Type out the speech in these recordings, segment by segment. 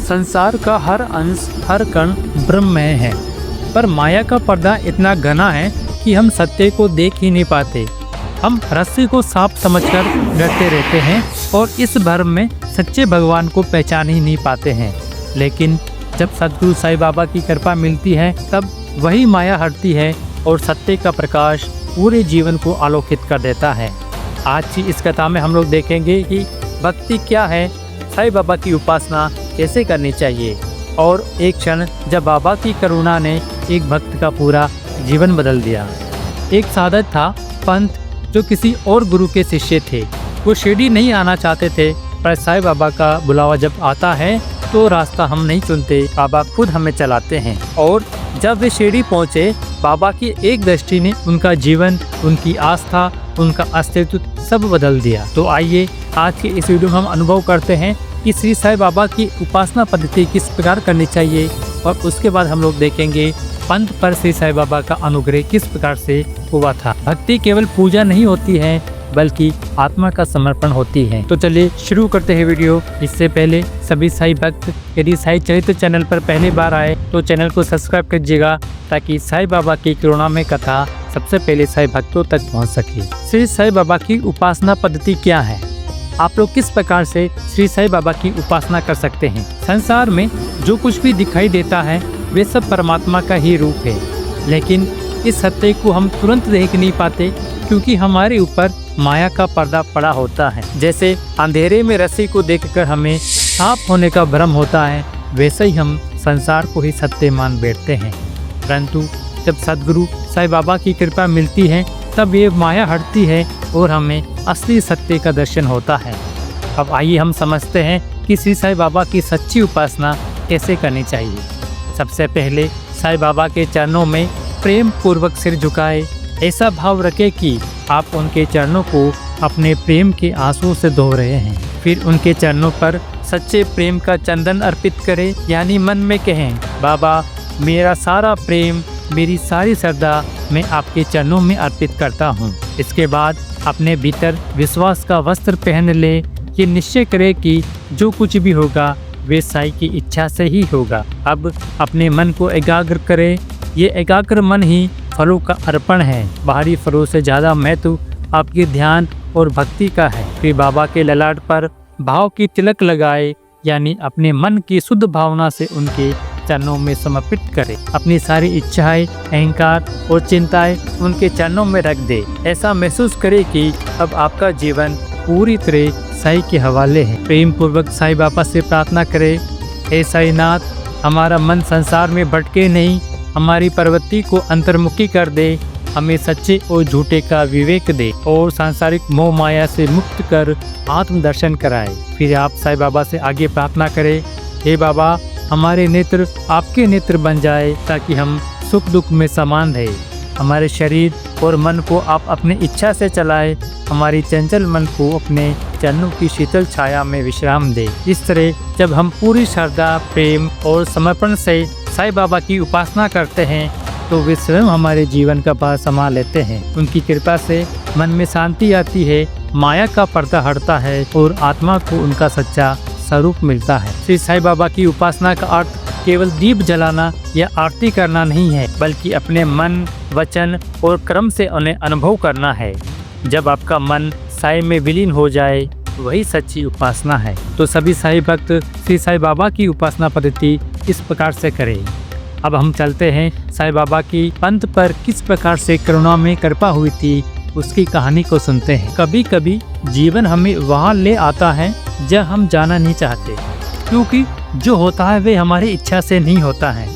संसार का हर अंश, हर कण ब्रह्ममय है, पर माया का पर्दा इतना घना है कि हम सत्य को देख ही नहीं पाते। हम रस्सी को सांप समझकर डरते रहते हैं और इस भ्रम में सच्चे भगवान को पहचान ही नहीं पाते हैं। लेकिन जब सद्गुरु साईं बाबा की कृपा मिलती है, तब वही माया हटती है और सत्य का प्रकाश पूरे जीवन को आलोकित कर देता है। आज की इस कथा में हम लोग देखेंगे कि भक्ति क्या है, साईं बाबा की उपासना कैसे करनी चाहिए, और एक क्षण जब बाबा की करुणा ने एक भक्त का पूरा जीवन बदल दिया। एक साधक था पंत, जो किसी और गुरु के शिष्य थे। वो शिरडी नहीं आना चाहते थे, पर साईं बाबा का बुलावा जब आता है तो रास्ता हम नहीं चुनते, बाबा खुद हमें चलाते हैं। और जब वे शिरडी पहुँचे, बाबा की एक दृष्टि ने उनका जीवन, उनकी आस्था, उनका अस्तित्व सब बदल दिया। तो आइए आज के इस वीडियो में हम अनुभव करते हैं कि श्री साईं बाबा की उपासना पद्धति किस प्रकार करनी चाहिए, और उसके बाद हम लोग देखेंगे पंत पर श्री साईं बाबा का अनुग्रह किस प्रकार से हुआ था। भक्ति केवल पूजा नहीं होती है, बल्कि आत्मा का समर्पण होती है। तो चलिए शुरू करते हैं वीडियो। इससे पहले सभी साईं भक्त यदि साईं चरित्र चैनल पर पहली बार आए तो चैनल को सब्सक्राइब कीजिएगा, ताकि साईं बाबा की करुणा में कथा सबसे पहले साईं भक्तों तक पहुंच सके। श्री साईं बाबा की उपासना पद्धति क्या है? आप लोग किस प्रकार से श्री साईं बाबा की उपासना कर सकते हैं? संसार में जो कुछ भी दिखाई देता है वे सब परमात्मा का ही रूप है, लेकिन इस सत्य को हम तुरंत देख नहीं पाते, क्योंकि हमारे ऊपर माया का पर्दा पड़ा होता है। जैसे अंधेरे में रस्सी को देखकर हमें सांप होने का भ्रम होता है, वैसे ही हम संसार को ही सत्य मान बैठते हैं। परंतु जब सद्गुरु साईं बाबा की कृपा मिलती है, तब ये माया हटती है और हमें असली सत्य का दर्शन होता है। अब आइए हम समझते हैं कि श्री साईं बाबा की सच्ची उपासना कैसे करनी चाहिए। सबसे पहले साईं बाबा के चरणों में प्रेम पूर्वक सिर झुकाए। ऐसा भाव रखें कि आप उनके चरणों को अपने प्रेम के आंसुओं से धो रहे हैं। फिर उनके चरणों पर सच्चे प्रेम का चंदन अर्पित करें, यानी मन में कहें, बाबा मेरा सारा प्रेम, मेरी सारी श्रद्धा मैं आपके चरणों में अर्पित करता हूँ। इसके बाद अपने भीतर विश्वास का वस्त्र पहन ले। ये निश्चय करें कि जो कुछ भी होगा वे साईं की इच्छा से ही होगा। अब अपने मन को एकाग्र करें। ये एकाग्र मन ही फलों का अर्पण है। बाहरी फलों से ज़्यादा महत्व आपके ध्यान और भक्ति का है। फिर बाबा के ललाट पर भाव की तिलक लगाए, यानी अपने मन की शुद्ध भावना से उनके चरणों में समर्पित करें। अपनी सारी इच्छाएं, अहंकार और चिंताएं उनके चरणों में रख दे। ऐसा महसूस करें कि अब आपका जीवन पूरी तरह साईं के हवाले है। प्रेम पूर्वक साईं बाबा से प्रार्थना करें, हे साईनाथ, हमारा मन संसार में भटके नहीं, हमारी प्रवृत्ति को अंतर्मुखी कर दे, हमें सच्चे और झूठे का विवेक दे और सांसारिक मोह माया से मुक्त कर आत्म दर्शन कराए। फिर आप साईं बाबा से आगे प्रार्थना करें, हे बाबा, हमारे नेत्र आपके नेत्र बन जाए, ताकि हम सुख दुख में समान रहे। हमारे शरीर और मन को आप अपनी इच्छा से चलाए, हमारी चंचल मन को अपने चरणों की शीतल छाया में विश्राम दे। इस तरह जब हम पूरी श्रद्धा, प्रेम और समर्पण से साईं बाबा की उपासना करते हैं, तो वे स्वयं हमारे जीवन का भार संभाल लेते हैं। उनकी कृपा से मन में शांति आती है, माया का पर्दा हटता है और आत्मा को उनका सच्चा स्वरूप मिलता है। श्री साईं बाबा की उपासना का अर्थ केवल दीप जलाना या आरती करना नहीं है, बल्कि अपने मन, वचन और कर्म से उन्हें अनुभव करना है। जब आपका मन साईं में विलीन हो जाए, वही सच्ची उपासना है। तो सभी साईं भक्त श्री साईं बाबा की उपासना पद्धति इस प्रकार से करें। अब हम चलते हैं साईं बाबा की पंत पर किस प्रकार से करुणा में कृपा हुई थी, उसकी कहानी को सुनते हैं। कभी कभी जीवन हमें वहाँ ले आता है जहाँ हम जाना नहीं चाहते, क्योंकि जो होता है वे हमारी इच्छा से नहीं होता है,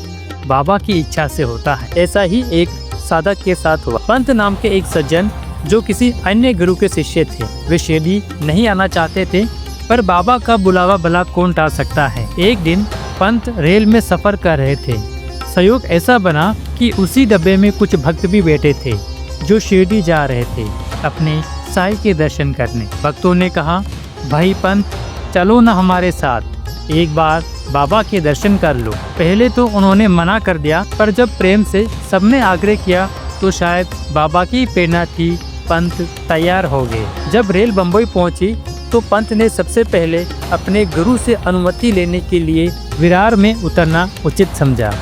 बाबा की इच्छा से होता है। ऐसा ही एक साधक के साथ हुआ। पंत नाम के एक सज्जन जो किसी अन्य गुरु के शिष्य थे, वे शिरडी नहीं आना चाहते थे, पर बाबा का बुलावा भला कौन टाल सकता है। एक दिन पंत रेल में सफर कर रहे थे। संयोग ऐसा बना कि उसी डब्बे में कुछ भक्त भी बैठे थे, जो शिरडी जा रहे थे अपने साईं के दर्शन करने। भक्तों ने कहा, भाई पंत, चलो न हमारे साथ, एक बार बाबा के दर्शन कर लो। पहले तो उन्होंने मना कर दिया, पर जब प्रेम से सबने आग्रह किया तो शायद बाबा की प्रेरणा थी, पंत तैयार हो गए। जब रेल बम्बई पहुंची तो पंत ने सबसे पहले अपने गुरु से अनुमति लेने के लिए विरार में उतरना उचित समझा।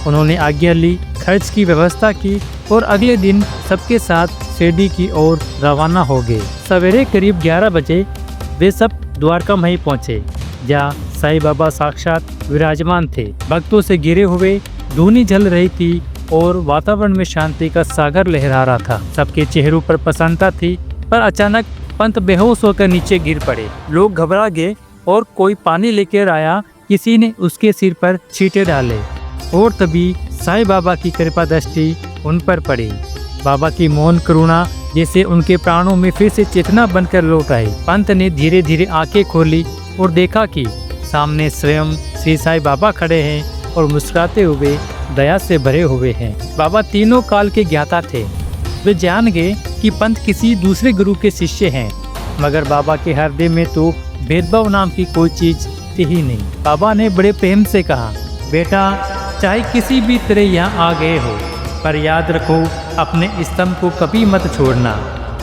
उन्होंने आज्ञा ली, खर्च की व्यवस्था की और अगले दिन सबके साथ शिरडी की ओर रवाना हो गए। सवेरे करीब 11 बजे वे सब द्वारका में पहुँचे, जहाँ साईं बाबा साक्षात विराजमान थे। भक्तों से घिरे हुए धूनी जल रही थी और वातावरण में शांति का सागर लहरा रहा था। सबके चेहरों पर प्रसन्नता थी, पर अचानक पंत बेहोश होकर नीचे गिर पड़े। लोग घबरा गए और कोई पानी लेकर आया। किसी ने उसके सिर पर छींटे डाले और तभी साईं बाबा की कृपा दृष्टि उन पर पड़ी। बाबा की मौन करुणा जैसे उनके प्राणों में फिर से चेतना बनकर लौट आई। पंत ने धीरे धीरे आंखें खोली और देखा कि सामने स्वयं श्री साईं बाबा खड़े हैं और मुस्कुराते हुए दया से भरे हुए हैं। बाबा तीनों काल के ज्ञाता थे। वे जान गए कि पंत किसी दूसरे गुरु के शिष्य हैं, मगर बाबा के हृदय में तो भेदभाव नाम की कोई चीज थी ही नहीं। बाबा ने बड़े प्रेम से कहा, बेटा, चाहे किसी भी तरह यहाँ आ गए हो, पर याद रखो अपने स्तंभ को कभी मत छोड़ना।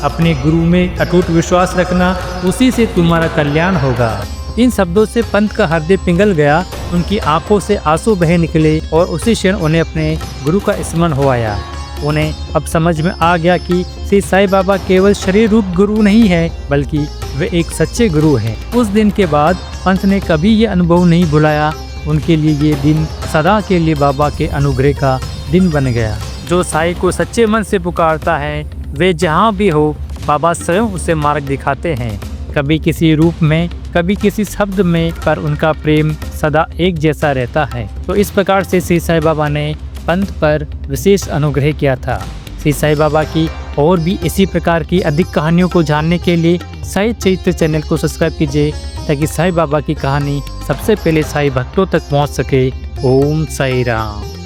अपने गुरु में अटूट विश्वास रखना, उसी से तुम्हारा कल्याण होगा। इन शब्दों से पंत का हृदय पिघल गया। उनकी आंखों से आंसू बहे निकले और उसी क्षण उन्हें अपने गुरु का स्मरण हो आया। उन्हें अब समझ में आ गया कि श्री साईं बाबा केवल शरीर रूप गुरु नहीं है, बल्कि वे एक सच्चे गुरु हैं। उस दिन के बाद पंत ने कभी ये अनुभव नहीं भुलाया। उनके लिए ये दिन सदा के लिए बाबा के अनुग्रह का दिन बन गया। जो साईं को सच्चे मन से पुकारता है, वे जहाँ भी हो, बाबा स्वयं उसे मार्ग दिखाते हैं। कभी किसी रूप में, कभी किसी शब्द में, पर उनका प्रेम सदा एक जैसा रहता है। तो इस प्रकार से श्री साईं बाबा ने पंत पर विशेष अनुग्रह किया था। श्री साईं बाबा की और भी इसी प्रकार की अधिक कहानियों को जानने के लिए साईं चरित्र चैनल को सब्सक्राइब कीजिए, ताकि साईं बाबा की कहानी सबसे पहले साईं भक्तों तक पहुंच सके। ओम साईं राम।